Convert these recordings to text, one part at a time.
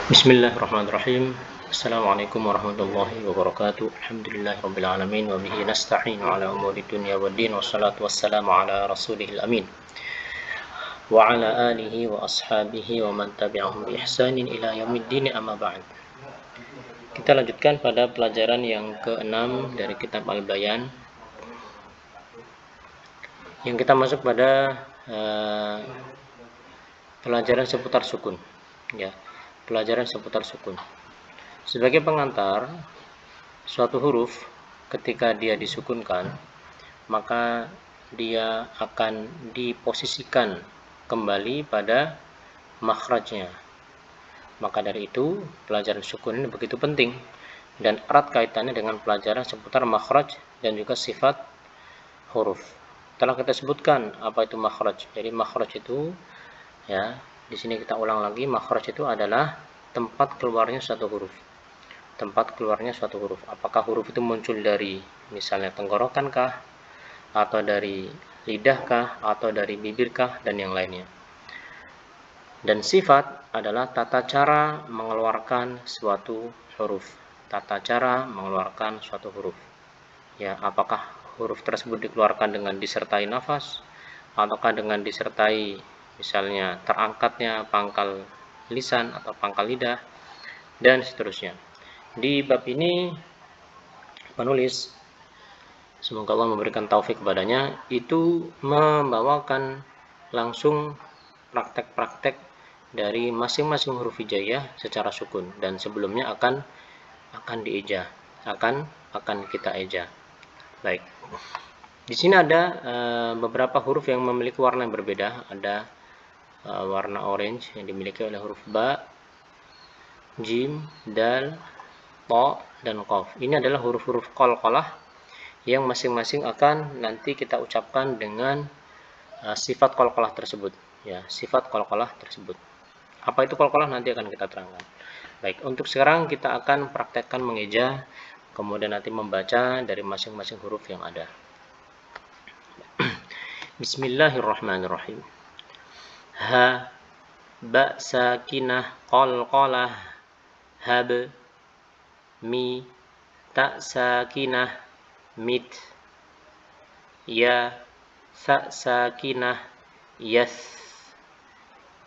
Bismillahirrahmanirrahim. Assalamualaikum warahmatullahi wabarakatuh. Alhamdulillahirabbil alamin wa bihi nasta'inu ala umuri dunya waddin wassalatu wassalamu ala rasulihil amin wa ala alihi wa ashabihi wa man tabi'ahum bi ihsanin ila yaumiddin, amma ba'd. Kita lanjutkan pada pelajaran yang ke-6 dari kitab Al-Bayan, yang kita masuk pada pelajaran seputar sukun, ya. Pelajaran seputar sukun. Sebagai pengantar, suatu huruf ketika dia disukunkan, maka dia akan diposisikan kembali pada makhrajnya. Maka dari itu, pelajaran sukun ini begitu penting dan erat kaitannya dengan pelajaran seputar makhraj dan juga sifat huruf. Telah kita sebutkan apa itu makhraj. Jadi makhraj itu, ya, di sini kita ulang lagi, makhraj itu adalah tempat keluarnya suatu huruf. Tempat keluarnya suatu huruf. Apakah huruf itu muncul dari misalnya tenggorokan kah, atau dari lidah kah, atau dari bibir kah, dan yang lainnya. Dan sifat adalah tata cara mengeluarkan suatu huruf. Tata cara mengeluarkan suatu huruf. Ya, apakah huruf tersebut dikeluarkan dengan disertai nafas, ataukah dengan disertai misalnya terangkatnya pangkal lisan atau pangkal lidah, dan seterusnya. Di bab ini penulis, semoga Allah memberikan taufik kepadanya, itu membawakan langsung praktek-praktek dari masing-masing huruf hijaiyah secara sukun, dan sebelumnya akan dieja, akan kita eja. Baik. Di sini ada beberapa huruf yang memiliki warna yang berbeda. Ada warna orange yang dimiliki oleh huruf ba, jim, dal, to, dan qaf. Ini adalah huruf-huruf qalqalah yang masing-masing akan nanti kita ucapkan dengan sifat qalqalah tersebut, ya, sifat qalqalah tersebut. Apa itu qalqalah nanti akan kita terangkan. Baik, untuk sekarang kita akan praktekkan mengeja, kemudian nanti membaca dari masing-masing huruf yang ada. Bismillahirrahmanirrahim. Ha, ba sakinah qalqalah, hab, mi, ta sakinah, mit, ya, sa sakinah, yas,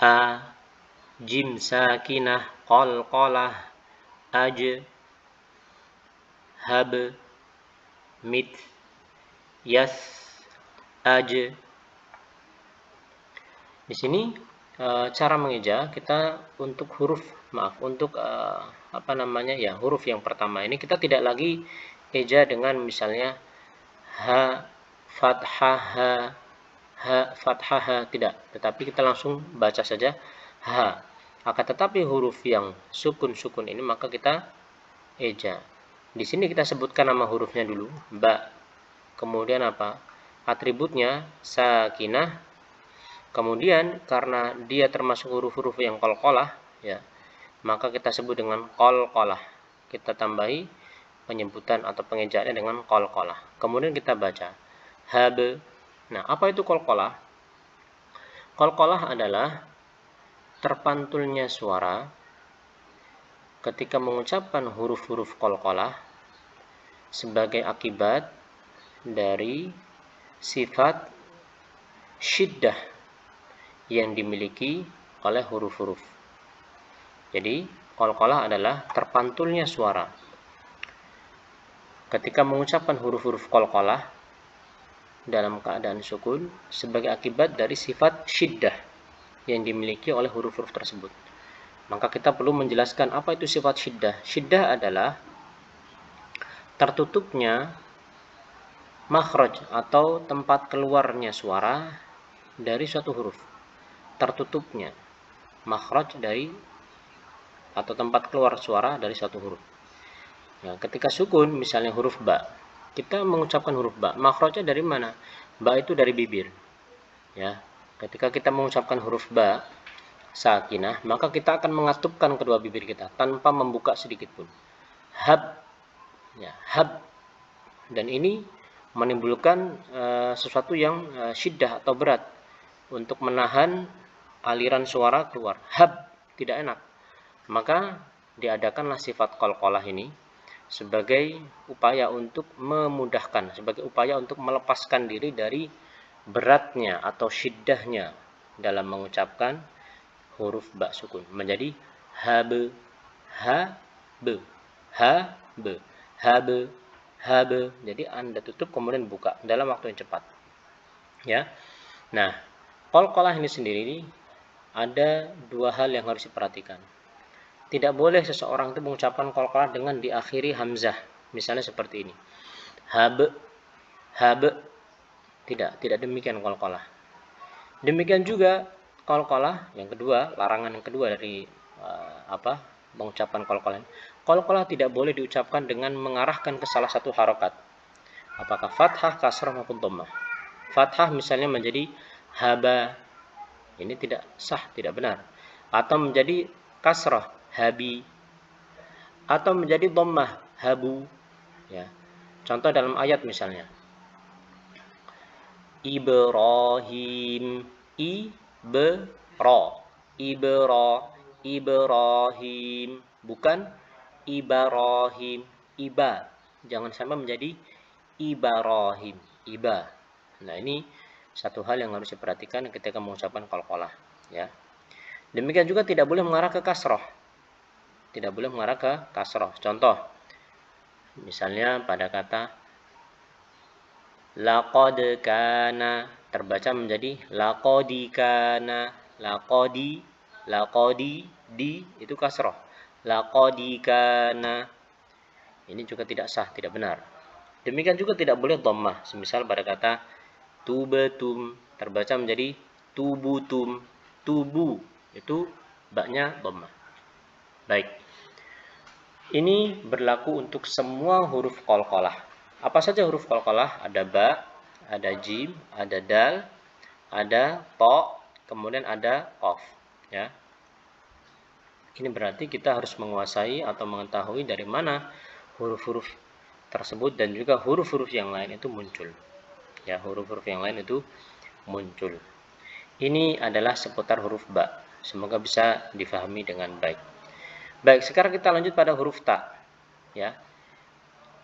a, jim sakinah qalqalah, aj, hab, mit, yas, aj. Di sini cara mengeja kita untuk huruf, untuk huruf yang pertama ini kita tidak lagi eja dengan misalnya ha fathah, ha fathah, tidak, tetapi kita langsung baca saja ha. Akan tetapi huruf yang sukun ini maka kita eja. Di sini kita sebutkan nama hurufnya dulu, ba. Kemudian apa? Atributnya sakinah. Kemudian karena dia termasuk huruf-huruf yang qalqalah, ya, maka kita sebut dengan qalqalah. Kita tambahi penyebutan atau pengejaannya dengan qalqalah. Kemudian kita baca hab. Nah, apa itu qalqalah? Qalqalah adalah terpantulnya suara ketika mengucapkan huruf-huruf qalqalah sebagai akibat dari sifat syiddah yang dimiliki oleh huruf-huruf. Jadi, qalqalah adalah terpantulnya suara ketika mengucapkan huruf-huruf qalqalah dalam keadaan sukun sebagai akibat dari sifat syiddah yang dimiliki oleh huruf-huruf tersebut. Maka kita perlu menjelaskan apa itu sifat syiddah. Syiddah adalah tertutupnya makhraj atau tempat keluarnya suara dari suatu huruf. Tertutupnya makhraj dari atau tempat keluar suara dari suatu huruf. Nah, ketika sukun, misalnya huruf ba, kita mengucapkan huruf ba, makhrajnya dari mana? Ba itu dari bibir. Ya, ketika kita mengucapkan huruf ba sakinah, maka kita akan mengatupkan kedua bibir kita tanpa membuka sedikit pun. Hab, ya, hab. Dan ini menimbulkan sesuatu yang syiddah atau berat untuk menahan aliran suara keluar. Hab, tidak enak. Maka diadakanlah sifat qalqalah ini sebagai upaya untuk memudahkan, sebagai upaya untuk melepaskan diri dari beratnya atau syiddahnya dalam mengucapkan huruf ba sukun menjadi habe, habe, habe, habe, habe. Jadi Anda tutup kemudian buka dalam waktu yang cepat. Ya. Nah, qalqalah ini sendiri ada dua hal yang harus diperhatikan. Tidak boleh seseorang itu mengucapkan qalqalah dengan diakhiri hamzah. Misalnya seperti ini. Habe, habe. Tidak demikian qalqalah. Demikian juga qalqalah yang kedua, larangan yang kedua dari mengucapkan qalqalah. Qalqalah tidak boleh diucapkan dengan mengarahkan ke salah satu harokat. Apakah fathah, kasrah maupun dhammah. Fathah misalnya menjadi haba. Ini tidak sah, tidak benar. Atau menjadi kasrah, habi. Atau menjadi dhammah, habu. Ya. Contoh dalam ayat misalnya. Ibrahim, Ibrahim, bukan Ibrahim, iba. Jangan sampai menjadi Ibrahim, iba. Nah, ini satu hal yang harus diperhatikan ketika mengucapkan qalqalah, ya. Demikian juga tidak boleh mengarah ke kasroh. Tidak boleh mengarah ke kasroh. Contoh, misalnya pada kata laqad kana terbaca menjadi laqadi kana, laqadi di itu kasroh. Laqadi kana. Ini juga tidak sah, tidak benar. Demikian juga tidak boleh dhammah. Semisal pada kata tubetum terbaca menjadi tubutum, tubu itu baknya dhammah. Baik. Ini berlaku untuk semua huruf qalqalah. Apa saja huruf qalqalah? Ada ba, ada jim, ada dal, ada ta, kemudian ada qaf, ya. Ini berarti kita harus menguasai atau mengetahui dari mana huruf-huruf tersebut dan juga huruf-huruf yang lain itu muncul. Ya, huruf-huruf yang lain itu muncul. Ini adalah seputar huruf ba. Semoga bisa difahami dengan baik. Baik, sekarang kita lanjut pada huruf ta. Ya.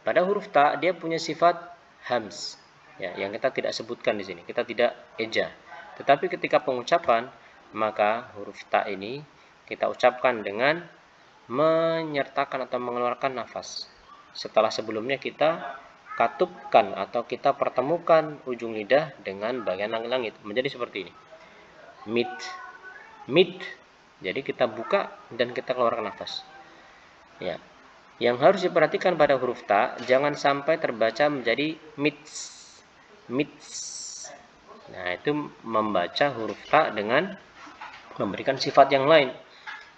Pada huruf ta dia punya sifat hams. Ya, yang kita tidak sebutkan di sini. Kita tidak eja. Tetapi ketika pengucapan, maka huruf ta ini kita ucapkan dengan menyertakan atau mengeluarkan nafas. Setelah sebelumnya kita katupkan atau kita pertemukan ujung lidah dengan bagian langit. Menjadi seperti ini. Mit. Mit. Jadi kita buka dan kita keluarkan nafas. Ya. Yang harus diperhatikan pada huruf ta, jangan sampai terbaca menjadi mits. Mits. Nah, itu membaca huruf ta dengan memberikan sifat yang lain.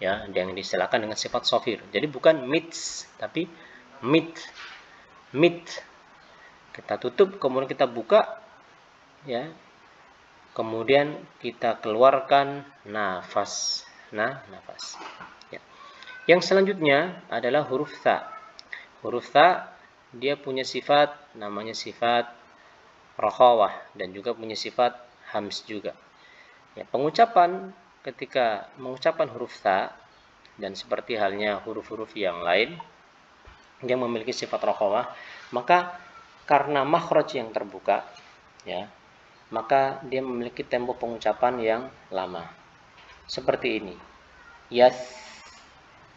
Ya, yang diistilahkan dengan sifat sofir. Jadi bukan mits, tapi mit. Mit. Kita tutup, kemudian kita buka, ya. Kemudian kita keluarkan nafas. Nah, nafas. Ya. Yang selanjutnya adalah huruf tha. Huruf tha dia punya sifat namanya sifat rakhawah dan juga punya sifat hams juga. Ya, pengucapan ketika mengucapkan huruf tha dan seperti halnya huruf-huruf yang lain yang memiliki sifat rakhawah, maka karena makhraj yang terbuka, ya, maka dia memiliki tempo pengucapan yang lama. Seperti ini. Yas.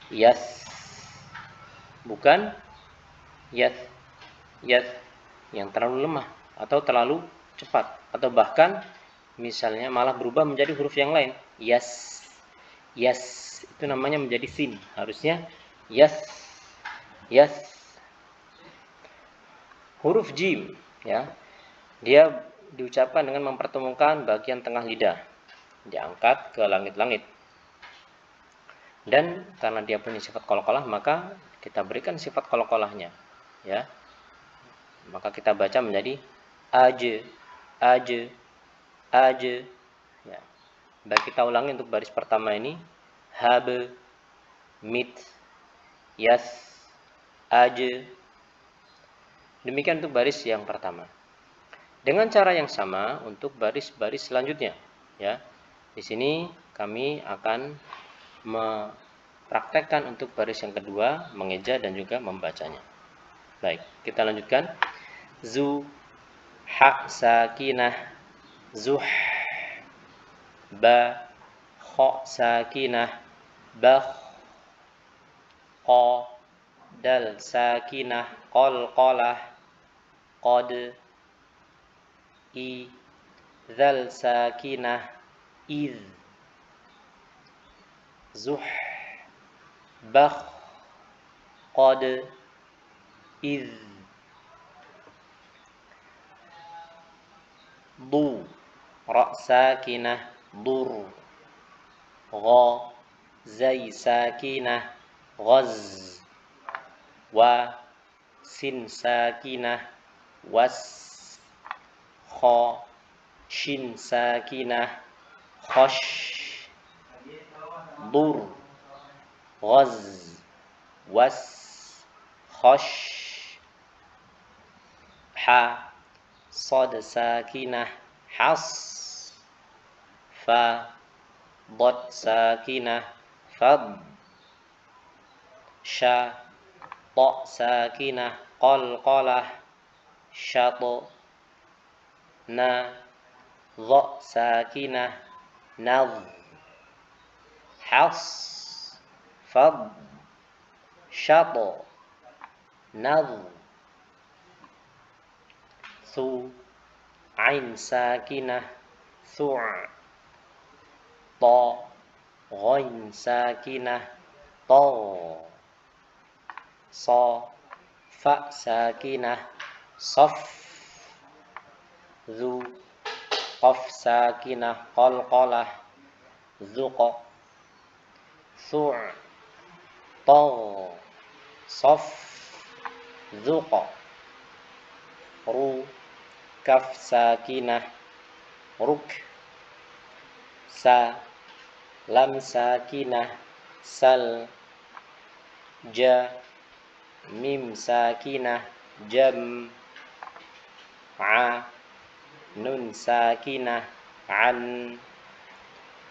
Yas. Bukan yas. Yas yang terlalu lemah atau terlalu cepat atau bahkan misalnya malah berubah menjadi huruf yang lain. Yas. Yas itu namanya menjadi sin. Harusnya yas. Yas. Huruf jim, ya. Dia diucapkan dengan mempertemukan bagian tengah lidah. Diangkat ke langit-langit. Dan karena dia punya sifat qalqalah, maka kita berikan sifat qalqalahnya, ya. Maka kita baca menjadi aje, aje, aje. Ya. Baik, kita ulangi untuk baris pertama ini. Habe, mit, yas, aje. Demikian untuk baris yang pertama. Dengan cara yang sama untuk baris-baris selanjutnya, ya. Di sini kami akan mempraktekkan untuk baris yang kedua, mengeja dan juga membacanya. Baik, kita lanjutkan. Zu, ha sakinah, zuh. Ba, kha sakinah, bakh. Qa, dal sakinah, qalqalah, qad. I, dzal sakinah, idh. Zuh, bakh, qad, idh. Du, ra sakinah, dur. Gha, zai sakinah, ghaz. Wa, sin sakinah, was. Kha, shin sakinah, khash. Dur, ghaz, was, khash. Ha, sad sakinah, has. Fa, dad sakinah, fad. Sha, ta sakinah, qalqalah, shat. Na, dha sakinah, nadh. Has, fad, shat, nadh. Thu, ain sakinah, thu'. Ta, ghain sakinah, ta. Sa, fa sakinah, saf. Dhu, qaf sakinah, qalqalah, dhuq. Thu', tagh, saf, dhuq. Ru, kaf sakinah, ruk. Sa, lam sakinah, sal. Ja, mim sakinah, jam. A, nun sakinah, an.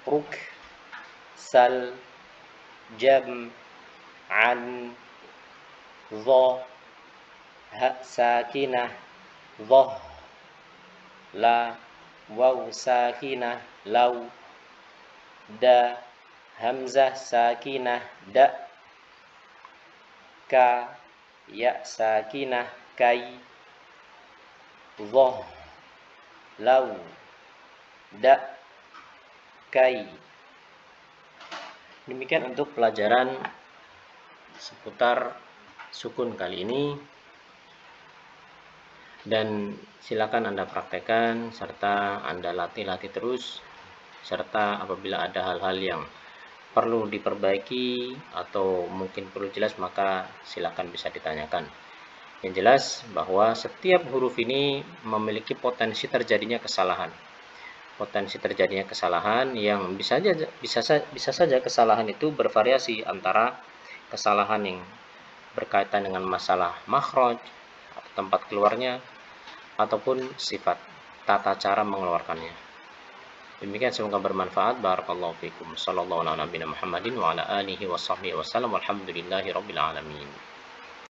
Ruk, sal, jam, an. Dha, ha sakinah, dhah. La, waw sakinah, law. Da, hamzah sakinah, da. Ka, ya sakinah, kai. Dhah, law, da, kai. Demikian untuk pelajaran seputar sukun kali ini, dan silakan Anda praktekkan serta Anda latih-latih terus, serta apabila ada hal-hal yang perlu diperbaiki atau mungkin perlu jelas, maka silakan bisa ditanyakan. Yang jelas bahwa setiap huruf ini memiliki potensi terjadinya kesalahan. Potensi terjadinya kesalahan yang bisa saja kesalahan itu bervariasi antara kesalahan yang berkaitan dengan masalah makhraj atau tempat keluarnya, ataupun sifat tata cara mengeluarkannya. Demikian, semoga bermanfaat. Barakallahu fikum. Sallallahu ala nabiyina Muhammadin wa ala alihi wa sahbihi wasallam. Walhamdulillahi rabbil alamin.